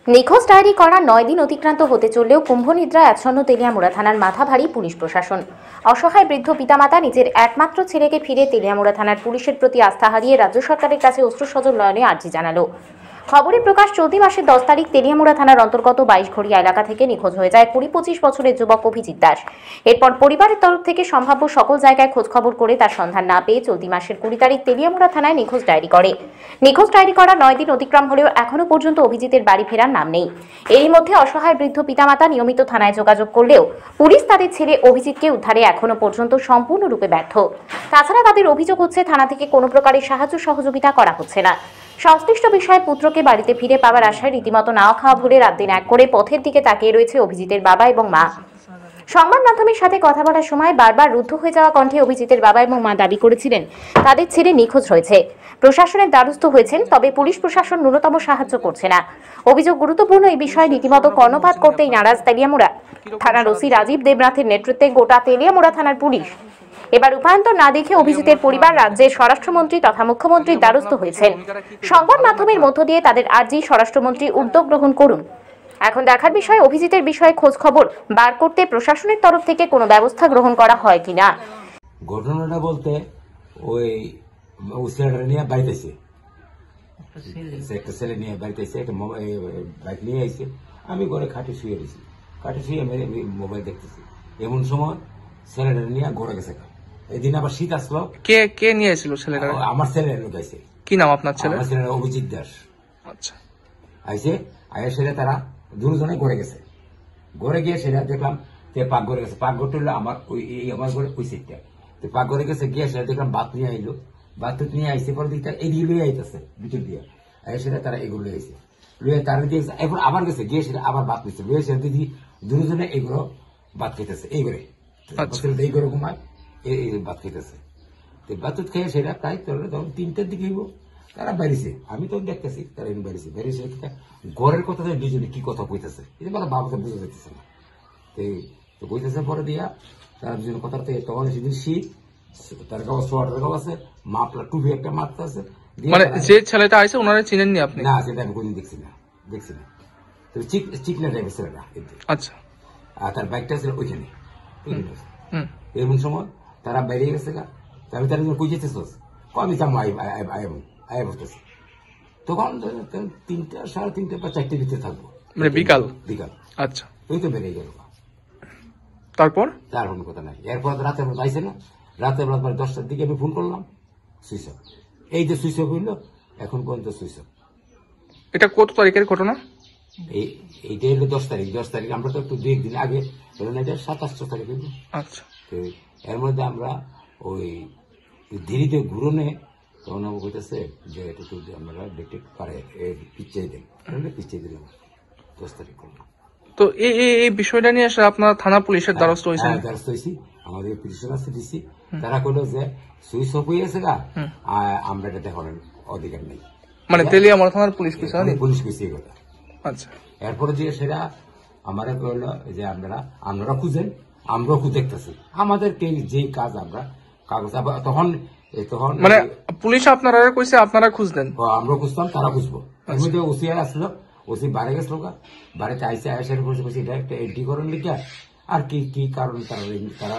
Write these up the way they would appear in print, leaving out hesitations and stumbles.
নিখোঁজ ডায়েরি করা 9 দিন অতিক্রান্ত হতে চললেও কুম্ভনিদ্রায় আচ্ছন্ন তেলিয়ামুড়া থানার মাথা ভারী পুলিশ প্রশাসন। অসহায় বৃদ্ধ পিতামাতা নিজের একমাত্র ছেলেকে ফিরে তেলিয়ামুড়া থানার পুলিশের প্রতি আস্থা হারিয়ে রাজ্য সরকারের কাছে অশ্রুসজল নয়নে আর্জি জানালো। খবরে প্রকাশ, চলতি মাসের 10 তারিখ তেলিয়ামুড়া থানার অন্তর্গত 22ঘড়িয়া এলাকা থেকে নিখোঁজ হয়ে যায় 20-25 বছরের যুবক অভিজিৎ দাস। এরপর পরিবারের তরফ থেকে সম্ভাব্য সকল জায়গায় খোঁজখবর করে তার সন্ধান না পেয়ে চলতি মাসের 20 তারিখ তেলিয়ামুড়া থানায় নিখোঁজ ডায়েরি করে। নিখোঁজ ডায়েরি করা 9 দিন অতিক্রম হলেও এখনো পর্যন্ত অভিজিতের বাড়ি ফেরার নাম নেই। এরই মধ্যে অসহায় বৃদ্ধ পিতামাতা নিয়মিত থানায় যোগাযোগ করলেও পুলিশ তাদের ছেলে অভিজিৎকে উদ্ধারে এখনো পর্যন্ত সম্পূর্ণরূপে ব্যর্থ। তাছাড়া তাদের অভিযোগ হচ্ছে থানা থেকে কোনো প্রকারের সাহায্য সহযোগিতা করা হচ্ছে না। সংশ্লিষ্ট বিষয়ে পুত্রকে বাড়িতে ফিরে পাওয়ার আশায় রীতিমতো নাও খাওয়া ভুলে রাত দিন এক করে পথের দিকে তাকিয়ে রয়েছে অভিজিতের বাবা এবং মা। সংবাদ মাধ্যমের সাথে কথা বলার সময় বারবার রুদ্ধ হয়ে যাওয়া কণ্ঠে অভিজিতের বাবা এবং মা দাবি করেছিলেন তাদের ছেলে নিখোঁজ হয়েছে। প্রশাসনের দ্বারস্থ হয়েছেন, তবে পুলিশ প্রশাসন ন্যূনতম সাহায্য করছে না। অভিযোগ গুরুত্বপূর্ণ এই বিষয়ে রীতিমতো কর্ণপাত করতেই নারাজ তেলিয়ামুড়া থানার ওসি রাজীব দেবনাথের নেতৃত্বে গোটা তেলিয়ামুড়া থানার পুলিশ। এবার উপায়ন্তর না দেখে অভিজিতের পরিবার রাজ্যের স্বরাষ্ট্রমন্ত্রী তথা মুখ্যমন্ত্রীর দ্বারস্থ হয়েছেন। সংবাদ মাধ্যমের মধ্য দিয়ে তাদের আর্জি স্বরাষ্ট্রমন্ত্রী উদ্যোগ গ্রহণ করুন। এখন দেখার বিষয় অভিজিতের বিষয়ে খোঁজ খবর বার করতে প্রশাসনের তরফ থেকে কোনো ব্যবস্থা গ্রহণ করা হয় কিনা। ঘটনাটা বলতে ওই ছেলেটা নিয়ে বাড়িতে এসে একটা ছেলে নিয়ে বাড়িতে এসে একটা বাইক নিয়ে আসছে। আমি ঘরে খাটে শুয়ে রয়েছি, খাটে শুয়ে আমি মোবাইল দেখতেছি। এমন সময় ছেলেটা নিয়ে ঘরে গেছে। এদিন আবার শীত আসলো। কে কে নিয়ে এসেছিল ছেলেটা? আমার ছেলে লোক আইছে। কি নাম আপনার ছেলে? আমার ছেলেটা অভিজিৎ দাস। আচ্ছা, আইসে আয়ের সেটা তারা দুজনে ঘরে গেছে। ঘরে গিয়ে সেটা দেখলাম যে পাক ঘরে গেছে। পাক ঘরটা হলো আমার আমার ঘরে ওই সিটটা। তো পাক ঘরে গেছে, গিয়ে সেটা দেখলাম বাত নিয়ে আইলো। বাত নিয়ে আইসে পরে দিকটা এদিকে লুয়ে আইতেছে ভিতর দিয়ে। আয়ের সেটা তারা এগুলো লুয়ে আইসে, লুয়ে তারা দিয়ে এখন আবার গেছে, গিয়ে সেটা আবার বাত নিচ্ছে। লুয়ে সেটা দিদি দুজনে এগুলো বাত খেতেছে এই ঘরে। এই ঘরে ঘুমায়, এই বাত খেতেছে। বাতুত খেয়ে সেটা প্রায় তখন 3টার দিকে হইব। তারা বেরিয়েছে, আমি তো দেখতেছি তারা বেরিয়েছে। বেরিয়েছে ঘরের কথা দুজনে কি কথা কইতেছে, এটা মানে বাবা তো বুঝে যাইতেছে না। তো কইতেছে পরে দিয়া তারা দুজনে কথা তখন সেদিন শীত, তার কাছে সোয়াটার কাপ আছে, মাপলা টুপি একটা মারতে আছে। মানে যে ছেলেটা আছে ওনারা চিনেননি আপনি? না, সেটা আমি কোনদিন দেখছি না। তো চিকনা টাইপের ছেলেটা। আচ্ছা। আর তার বাইকটা ছিল ওইখানে। এমন সময় তারা বেরিয়ে গেছে গা। আমি তার কই যেতেছ? আমি যাবো আয় বসতেছি। তখন 3টা, 3:30 বা 4টের ভিতরে থাকবো, মানে বিকাল। আচ্ছা, ওই তো বেরিয়ে গেল। তারপর তার কোনো কথা নাই। এরপর রাতের বেলা পাইছে না। রাতের বেলা 10টার দিকে আমি ফোন করলাম, সুইচ অফ। এই যে সুইচ অফ হইলো, এখন পর্যন্ত সুইচ অফ। এটা কত তারিখের ঘটনা? এইটা হলো 10 তারিখ। 10 তারিখ আমরা তো একটু 2 দিন আগে হলো না, এটা 27 তারিখ হইল। আচ্ছা। এর মধ্যে আমরা ওই ধীরে ঘুরনে তখন আমার কইতেছে যে এটা তো আমরা দেখতে পারে পিছিয়ে দেন, পিছিয়ে দিলাম। 10 তারিখ করলাম। তো এই বিষয়টা নিয়ে আসলে আপনার থানা পুলিশের দ্বারস্থ হয়েছে? দ্বারস্থ হয়েছি, আমাদের পুলিশের কাছে দিচ্ছি। তারা কইলো যে সুইচ অফ হয়ে গেছে গা, আমরা এটা দেখানোর অধিকার নেই। মানে তেলিয়ামুড়া থানার পুলিশ পুলিশ কইছে এই কথা। আচ্ছা। এরপরে যে সেটা আমাদের কইলো যে আপনারা খুঁজেন, আমরাও খুঁজে দেখতেছি। আমাদের যে কাজ আমরা কাগজ তখন মানে পুলিশ আপনারা কইছে আপনারা খুঁজতেন, আমরা খুঁজতাম, তারা খুঁজবো। এর মধ্যে ওসি আসলো, ওসি বাড়ি গেছিল, বাড়িতে আইসে আয়সার বসে বসে এটা একটা এন্ট্রি করেন লিখা আর কি কি কারণ তারা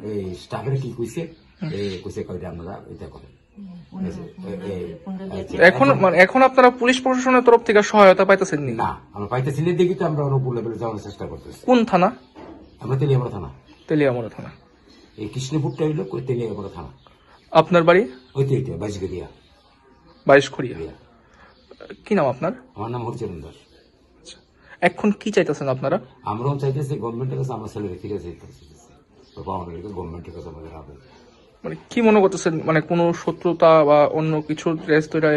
এই স্টাফের কি কইছে কইছে কয়টা আপনারা এটা করেন। এখন আপনারা পুলিশ প্রশাসনের তরফ থেকে সহায়তা পাইতেছেন না? আমরা পাইতেছি না দেখি তো আমরা অনুকূল লেভেলে যাওয়ার চেষ্টা করতেছি। কোন থানা? আমরা তেলিয়ামুড়া থানা। তেলিয়ামুড়া থানা। এই কৃষ্ণপুরটা হইলো তেলিয়ামুড়া থানা। আপনার বাড়ি? ওই তো এটা 22ঘড়িয়া। কি নাম আপনার? আমার নাম হরিচরণ দাস। এখন কি চাইতেছেন আপনারা? আমরাও চাইতেছি গভর্নমেন্টের কাছে আমার ছেলেকে ফিরে চাইতেছি, গভর্নমেন্টের কাছে আমাদের হবে। মানে কি মনে করতেছেন, মানে কোন শত্রুতা বা অন্য কিছু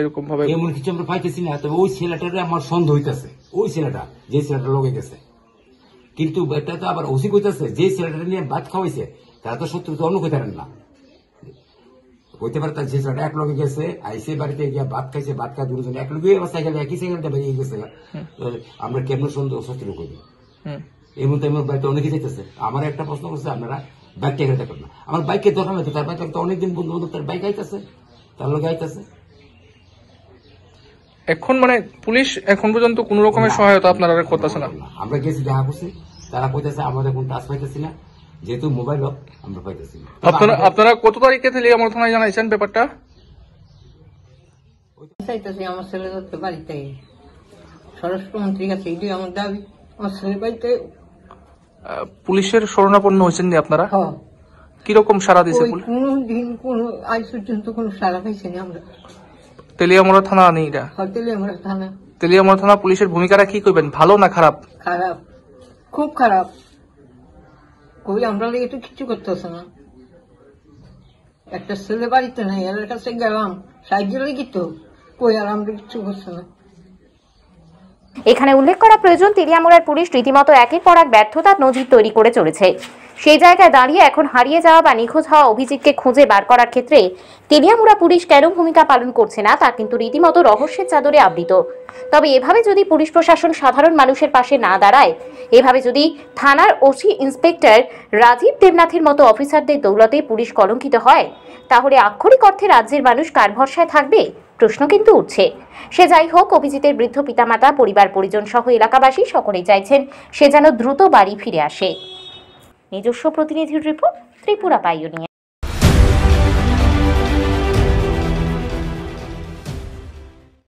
এরকম ভাবে? এমন কিছু আমরা পাইতেছি না। তবে ওই ছেলেটারে আমার সন্দেহ হইতেছে, ওই ছেলেটা যে ছেলেটা লগে গেছে। কিন্তু এটা তো আবার ওসি কইতেছে যে ছেলেটা নিয়ে ভাত খাওয়াইছে তারা তো শত্রুতা অন্য কইতারেন না। হইতে পারে তার যে ছেলেটা এক লগে গেছে, আইসে বাড়িতে গিয়ে ভাত খাইছে, ভাত খাই দুজন এক লগে সাইকেল একই সাইকেলটা বেরিয়ে গেছে। আমরা কেমন সন্দেহ শত্রু করি? এই মধ্যে আমার বাড়িতে অনেকে যেতেছে। আমার একটা প্রশ্ন করছে, আপনারা বাইকটা হেঁটে করেন না? আমার বাইকে দরকার হয়তো, তার বাইক তো অনেকদিন বন্ধু বান্ধব তার বাইক আইতেছে, তার লগে আইতেছে। এখন মানে পুলিশ এখন পর্যন্ত কোনো রকমের সহায়তা আপনারা করতেছে না? আমরা গেছি দেখা করছি, তারা কইতেছে আমাদের কোন টাচ পাইতেছি না, যেহেতু মোবাইল আমরা পাইতেছি না। আপনারা কত তারিখে তেলিয়ামুড়া থানায় জানাইছেন ব্যাপারটা? চাইতেছি আমার ছেলে যাতে বাড়িতে, স্বরাষ্ট্রমন্ত্রীর কাছে এটাই আমার দাবি, আমার ছেলে বাড়িতে। পুলিশের শরণাপন্ন হয়েছেন নি আপনারা? কিরকম সারা দিয়েছে পুলিশ? কোনো দিন কোনো আজ পর্যন্ত কোনো সারা পাইছি না আমরা। তেলিয়ামুড়া থানা নেই এটা? হয়তো আমরা থানা। তেলিয়ামুড়া থানা পুলিশের ভূমিকাটা কি করবেন, ভালো না খারাপ? খারাপ, খুব খারাপ। কই আমরা একটু কিছু করতেছে না। একটা ছেলে বাড়িতে নাই, এর কাছে গেলাম সাহায্য লেগে তো কই আর আমরা কিছু করছে না। এখানে উল্লেখ করা প্রয়োজন, তেলিয়ামুড়ার পুলিশ রীতিমতো একের পর এক ব্যর্থতার নজির তৈরি করে চলেছে। সেই জায়গায় দাঁড়িয়ে এখন হারিয়ে যাওয়া বা নিখোঁজ হওয়া অভিজিৎকে খুঁজে বার করার ক্ষেত্রে তেলিয়ামুড়া পুলিশ কেন ভূমিকা পালন করছে না তা কিন্তু রীতিমতো রহস্যের চাদরে আবৃত। তবে এভাবে যদি পুলিশ প্রশাসন সাধারণ মানুষের পাশে না দাঁড়ায়, এভাবে যদি থানার ওসি ইন্সপেক্টর রাজীব দেবনাথের মতো অফিসারদের দৌলতে পুলিশ কলঙ্কিত হয়, তাহলে আক্ষরিক অর্থে রাজ্যের মানুষ কার ভরসায় থাকবে প্রশ্ন কিন্তু উঠছে। সে যাই হোক, অভিজিতের বৃদ্ধ পিতামাতা, পরিবার পরিজন সহ এলাকাবাসী সকলেই চাইছেন সে যেন দ্রুত বাড়ি ফিরে আসে। নিজস্ব প্রতিনিধির রিপোর্ট, ত্রিপুরা পাইওনিয়ার।